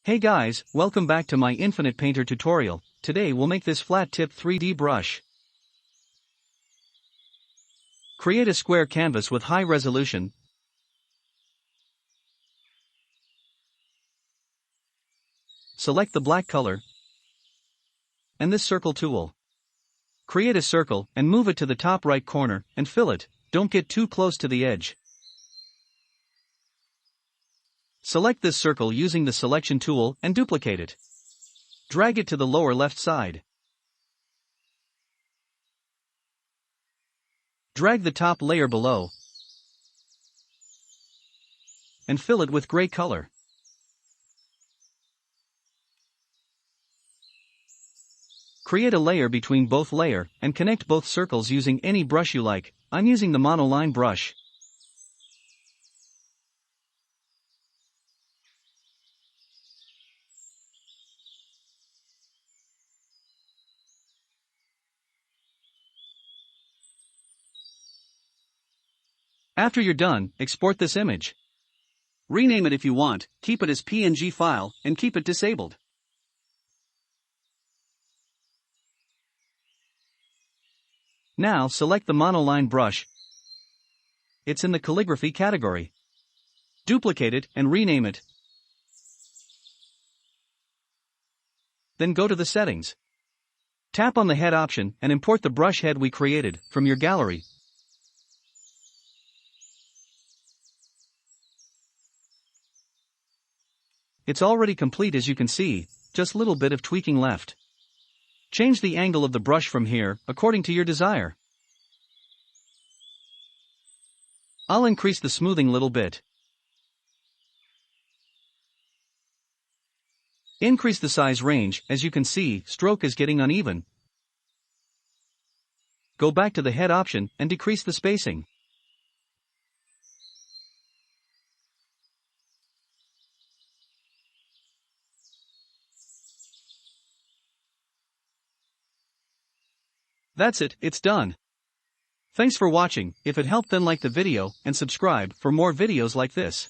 Hey guys, welcome back to my Infinite Painter tutorial. Today we'll make this flat tip 3D brush. Create a square canvas with high resolution. Select the black color and this circle tool. Create a circle and move it to the top right corner and fill it. Don't get too close to the edge. Select this circle using the selection tool and duplicate it. Drag it to the lower left side. Drag the top layer below and fill it with gray color. Create a layer between both layers and connect both circles using any brush you like. I'm using the Monoline brush. After you're done, export this image. Rename it if you want, keep it as PNG file, and keep it disabled. Now select the Monoline brush. It's in the calligraphy category. Duplicate it and rename it. Then go to the settings. Tap on the head option and import the brush head we created from your gallery. It's already complete as you can see, just little bit of tweaking left. Change the angle of the brush from here, according to your desire. I'll increase the smoothing little bit. Increase the size range, as you can see, stroke is getting uneven. Go back to the head option and decrease the spacing. That's it, it's done. Thanks for watching. If it helped, then like the video and subscribe for more videos like this.